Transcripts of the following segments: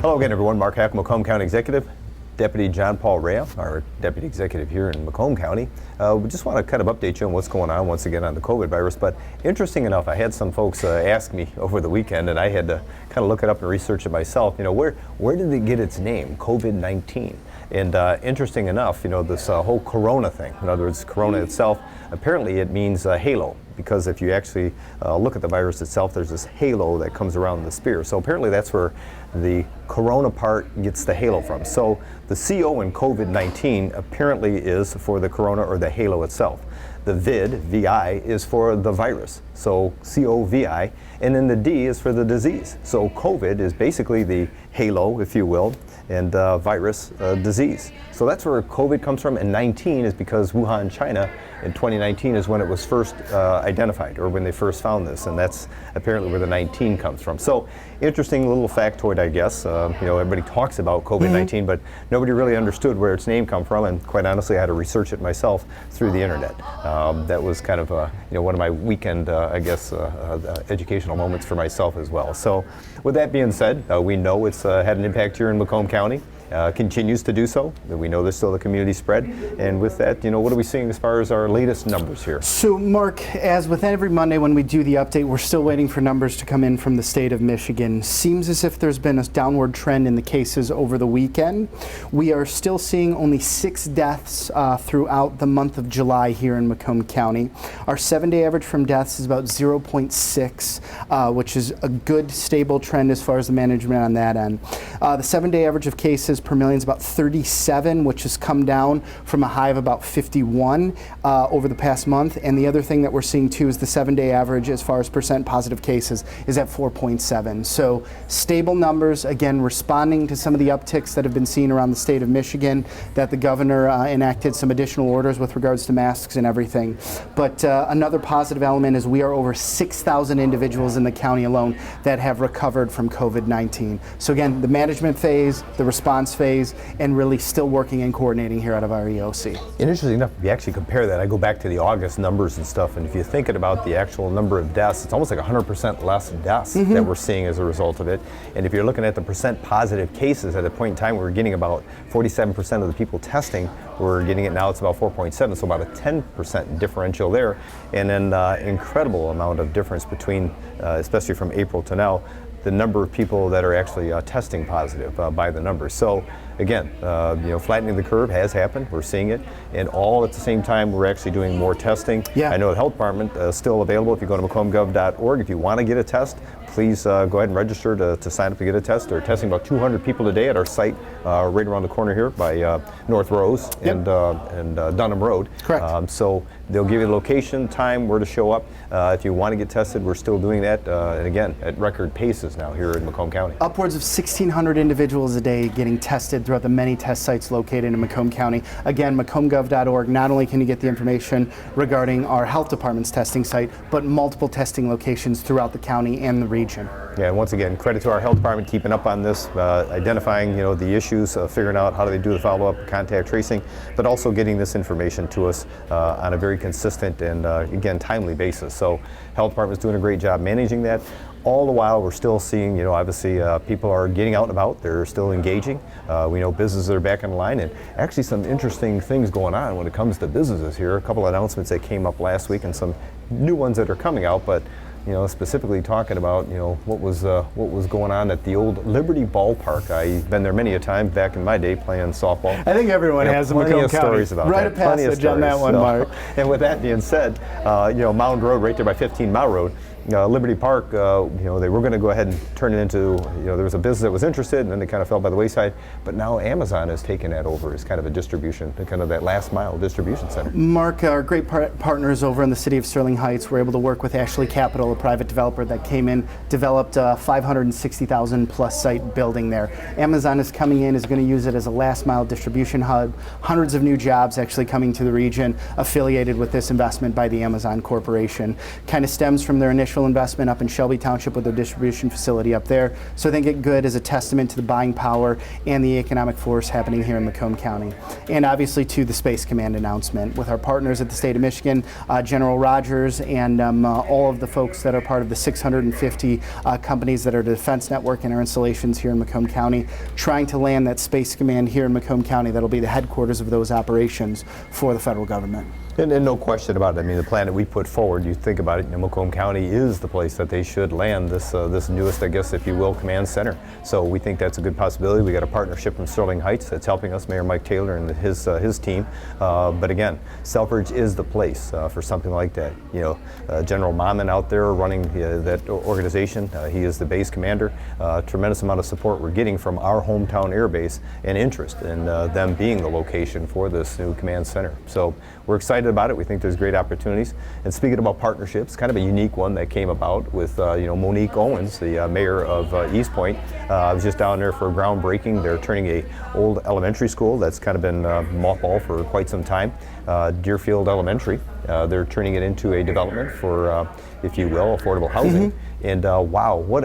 Hello again, everyone. Mark Hack, Macomb County Executive. Deputy John Paul Rea, our Deputy Executive here in Macomb County. We just want to kind of update you on what's going on once again on the COVID virus. But interesting enough, I had some folks ask me over the weekend, and I had to kind of look it up and research it myself. You know, where did it get its name, COVID-19? And interesting enough, you know, this whole corona thing, in other words, corona itself, apparently it means halo, because if you actually look at the virus itself, there's this halo that comes around the spear. So apparently that's where the corona part gets the halo from. So the CO in COVID-19 apparently is for the corona or the halo itself. The vid, VI, is for the virus, so COVID, and then the D is for the disease. So COVID is basically the halo, if you will, and virus disease. So that's where COVID comes from, and 19 is because Wuhan, China, in 2019 is when it was first identified, or when they first found this, and that's apparently where the 19 comes from. So interesting little factoid, I guess. You know, everybody talks about COVID-19, but nobody really understood where its name come from, and quite honestly, I had to research it myself through the internet. That was kind of you know, one of my weekend, I guess, educational moments for myself as well. So with that being said, we know it's had an impact here in Macomb County. Continues to do so. We know there's still a community spread. And with that, you know, what are we seeing as far as our latest numbers here? So, Mark, as with every Monday when we do the update, we're still waiting for numbers to come in from the state of Michigan. Seems as if there's been a downward trend in the cases over the weekend. We are still seeing only 6 deaths throughout the month of July here in Macomb County. Our 7-day average from deaths is about 0.6, which is a good, stable trend as far as the management on that end. The 7-day average of cases per million is about 37, which has come down from a high of about 51 over the past month. And the other thing that we're seeing too is the 7-day average as far as percent positive cases is at 4.7. So stable numbers, again, responding to some of the upticks that have been seen around the state of Michigan, that the governor enacted some additional orders with regards to masks and everything. But another positive element is we are over 6,000 individuals in the county alone that have recovered from COVID-19. So again, the management phase, the response phase, and really still working and coordinating here out of our EOC. And interesting enough, if you actually compare that, I go back to the August numbers and stuff, and if you're thinking about the actual number of deaths, it's almost like 100% less deaths that we're seeing as a result of it. And if you're looking at the percent positive cases, at a point in time we were getting about 47% of the people testing, we're getting it now, it's about 4.7, so about a 10% differential there, and then incredible amount of difference between, especially from April to now, the number of people that are actually testing positive by the numbers. So again, you know, flattening the curve has happened. We're seeing it, and all at the same time, we're actually doing more testing. Yeah. I know the health department is still available. If you go to macombgov.org, if you want to get a test, please go ahead and register to sign up to get a test. They're testing about 200 people a day at our site right around the corner here by North Rose and Dunham Road. Correct. So they'll give you the location, time, where to show up. If you want to get tested, we're still doing that, and again, at record paces now here in Macomb County. Upwards of 1,600 individuals a day getting tested throughout the many test sites located in Macomb County. Again, macombgov.org, not only can you get the information regarding our health department's testing site, but multiple testing locations throughout the county and the region. Yeah, and once again, credit to our health department keeping up on this, identifying, you know, the issues, figuring out how do they do the follow-up, contact tracing, but also getting this information to us on a very consistent and, again, timely basis. So health department's doing a great job managing that. All the while, we're still seeing, you know, obviously people are getting out and about. They're still engaging. We know businesses are back in line, and actually some interesting things going on when it comes to businesses here. A couple of announcements that came up last week and some new ones that are coming out, but you know, specifically talking about, you know, what was going on at the old Liberty Ballpark. I've been there many a time back in my day playing softball. I think everyone has in Macomb County. Stories about Right, that. a passage on that one, Mark. And with that being said, you know, Mound Road, right there by 15 Mile Road, Liberty Park, you know, they were going to go ahead and turn it into, you know, there was a business that was interested, and then they kind of fell by the wayside. But now Amazon has taken that over as kind of a distribution, kind of that last mile distribution center. Mark, our great partners over in the city of Sterling Heights were able to work with Ashley Capital, a private developer that came in, developed a 560,000 plus site building there. Amazon is coming in, is going to use it as a last mile distribution hub. Hundreds of new jobs actually coming to the region affiliated with this investment by the Amazon Corporation. Kind of stems from their initial initial investment up in Shelby Township with their distribution facility up there. So I think it good as a testament to the buying power and the economic force happening here in Macomb County. And obviously to the Space Command announcement with our partners at the state of Michigan, General Rogers, and all of the folks that are part of the 650 companies that are the Defense Network and our installations here in Macomb County, trying to land that Space Command here in Macomb County that'll be the headquarters of those operations for the federal government. And no question about it. I mean, the plan that we put forward, you think about it, Macomb County is the place that they should land this this newest, I guess, if you will, command center. So we think that's a good possibility. We got a partnership from Sterling Heights that's helping us, Mayor Mike Taylor and his team. But again, Selfridge is the place for something like that. General Mammon out there running that organization. He is the base commander. Tremendous amount of support we're getting from our hometown air base and interest in them being the location for this new command center. So we're excited about it. We think there's great opportunities. And speaking about partnerships, kind of a unique one that came about with Monique Owens, the mayor of East Point. I was just down there for groundbreaking. They're turning a old elementary school that's kind of been mothballed for quite some time, Deerfield Elementary. They're turning it into a development for, if you will, affordable housing. And wow, what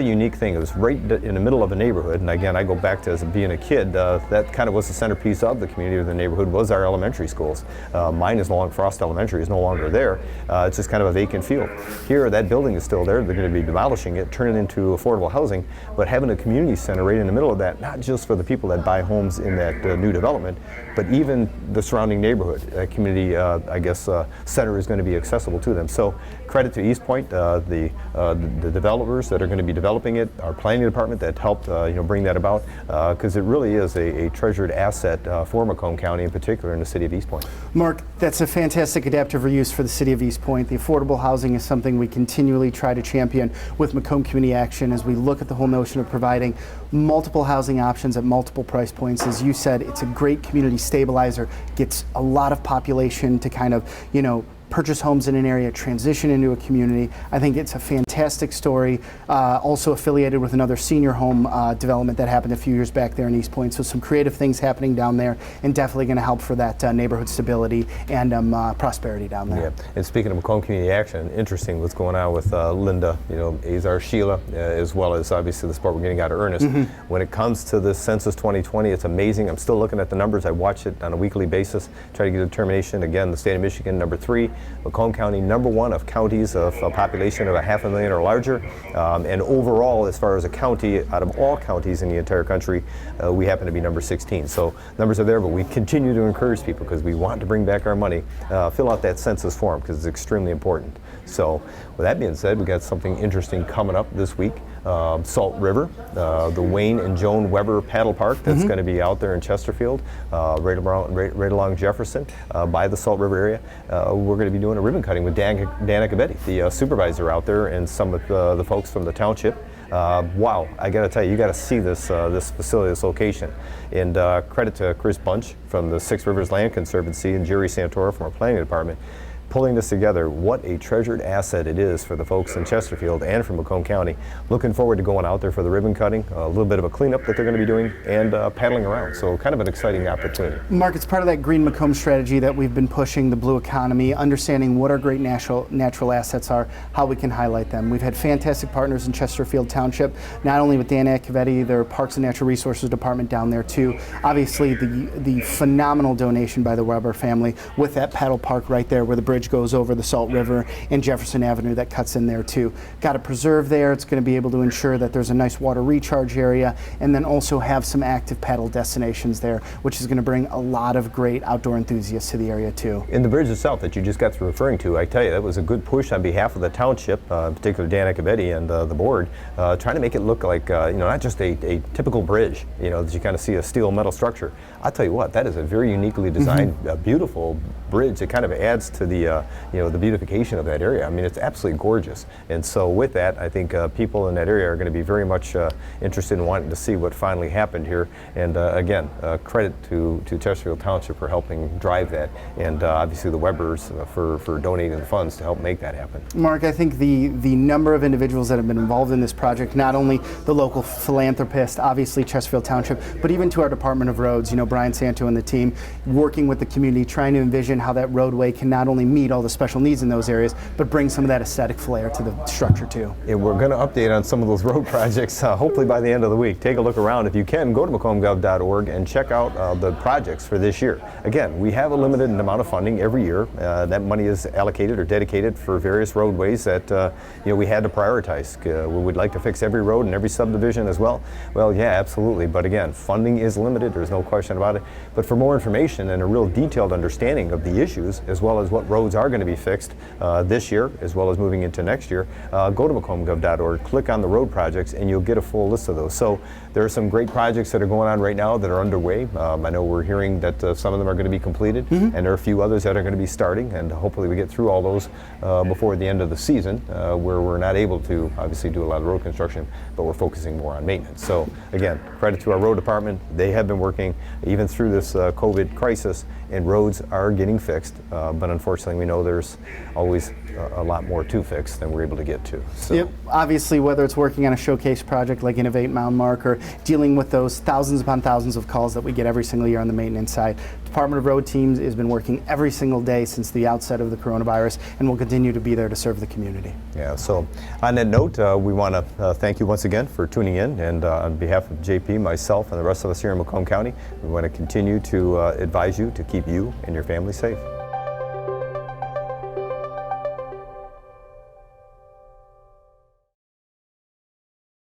a unique thing. It was right in the middle of a neighborhood. And again, I go back to as being a kid, that kind of was the centerpiece of the community of the neighborhood was our elementary schools. Mine is no longer, Frost Elementary is no longer there. It's just kind of a vacant field. Here, that building is still there. They're going to be demolishing it, turning it into affordable housing, but having a community center right in the middle of that, not just for the people that buy homes in that new development, but even the surrounding neighborhood. That community, center is going to be accessible to them. So credit to East Point, the developers that are going to be developing it, our planning department that helped bring that about, because it really is a treasured asset for Macomb County, in particular in the city of East Point. Mark, that's a fantastic adaptive reuse for the city of East Point. The affordable housing is something we continually try to champion with Macomb Community Action as we look at the whole notion of providing multiple housing options at multiple price points. As you said, it's a great community stabilizer, gets a lot of population to kind of, purchase homes in an area, transition into a community. I think it's a fantastic story. Also affiliated with another senior home development that happened a few years back there in East Point. So some creative things happening down there, and definitely going to help for that neighborhood stability and prosperity down there. Yeah. And speaking of Macomb Community Action, interesting what's going on with Linda, Azar Sheila, as well as obviously the support we're getting out of Ernest. When it comes to the Census 2020, it's amazing. I'm still looking at the numbers. I watch it on a weekly basis, try to get a determination. Again, the state of Michigan, number 3. Macomb County, number 1 of counties of a population of 500,000 or larger. And overall, as far as a county, out of all counties in the entire country, we happen to be number 16. So numbers are there, but we continue to encourage people because we want to bring back our money. Fill out that census form because it's extremely important. So with that being said, we got something interesting coming up this week. Salt River, the Wayne and Joan Weber Paddle Park that's going to be out there in Chesterfield, right along Jefferson, by the Salt River area. We're going to be doing a ribbon cutting with Danica Betty, the supervisor out there, and some of the folks from the township. Wow, I got to tell you, you got to see this facility, this location. And credit to Chris Bunch from the Six Rivers Land Conservancy and Jerry Santora from our planning department. Pulling this together, what a treasured asset it is for the folks in Chesterfield and for Macomb County. Looking forward to going out there for the ribbon cutting, a little bit of a cleanup that they're going to be doing, and paddling around. So kind of an exciting opportunity. Mark, it's part of that Green Macomb strategy that we've been pushing, the blue economy, understanding what our great natural assets are, how we can highlight them. We've had fantastic partners in Chesterfield Township, not only with Dan Accavetti, their Parks and Natural Resources Department down there too. Obviously the phenomenal donation by the Weber family with that paddle park right there where the bridge goes over the Salt River and Jefferson Avenue that cuts in there too. Got to preserve there. It's going to be able to ensure that there's a nice water recharge area and then also have some active paddle destinations there, which is going to bring a lot of great outdoor enthusiasts to the area too. In the bridge itself that you just got through referring to, I tell you, that was a good push on behalf of the township, in particular Dan Accavetti and the board, trying to make it look like, not just a typical bridge, that you kind of see a steel metal structure. I'll tell you what, that is a very uniquely designed, beautiful bridge. It kind of adds to the beautification of that area. I mean, it's absolutely gorgeous. And so with that, I think people in that area are going to be very much interested in wanting to see what finally happened here. And again, credit to Chesterfield Township for helping drive that, and obviously the Webers for donating the funds to help make that happen. Mark, I think the number of individuals that have been involved in this project, not only the local philanthropist, obviously Chesterfield Township, but even to our Department of Roads, Brian Santo and the team, working with the community, trying to envision how that roadway can not only meet all the special needs in those areas, but bring some of that aesthetic flair to the structure too. And we're going to update on some of those road projects hopefully by the end of the week. Take a look around. If you can, go to macombgov.org and check out the projects for this year. Again, we have a limited amount of funding every year. That money is allocated or dedicated for various roadways that we had to prioritize. We would like to fix every road and every subdivision as well. Well, yeah, absolutely. But again, funding is limited. There's no question about it. But for more information and a real detailed understanding of the issues, as well as what roads are going to be fixed this year, as well as moving into next year, go to macombgov.org, click on the road projects, and you'll get a full list of those. So there are some great projects that are going on right now that are underway. I know we're hearing that some of them are going to be completed, and there are a few others that are going to be starting, and hopefully we get through all those before the end of the season, where we're not able to obviously do a lot of road construction, but we're focusing more on maintenance. So again, credit to our road department. They have been working even through this COVID crisis, and roads are getting fixed, but unfortunately we know there's always a lot more to fix than we're able to get to. So. Yep. Obviously, whether it's working on a showcase project like Innovate Mound Mark or dealing with those thousands upon thousands of calls that we get every single year on the maintenance side, Department of Road teams has been working every single day since the outset of the coronavirus and will continue to be there to serve the community. Yeah, so on that note, we want to thank you once again for tuning in, and on behalf of JP, myself, and the rest of us here in Macomb County, we want to continue to advise you to keep you and your family safe.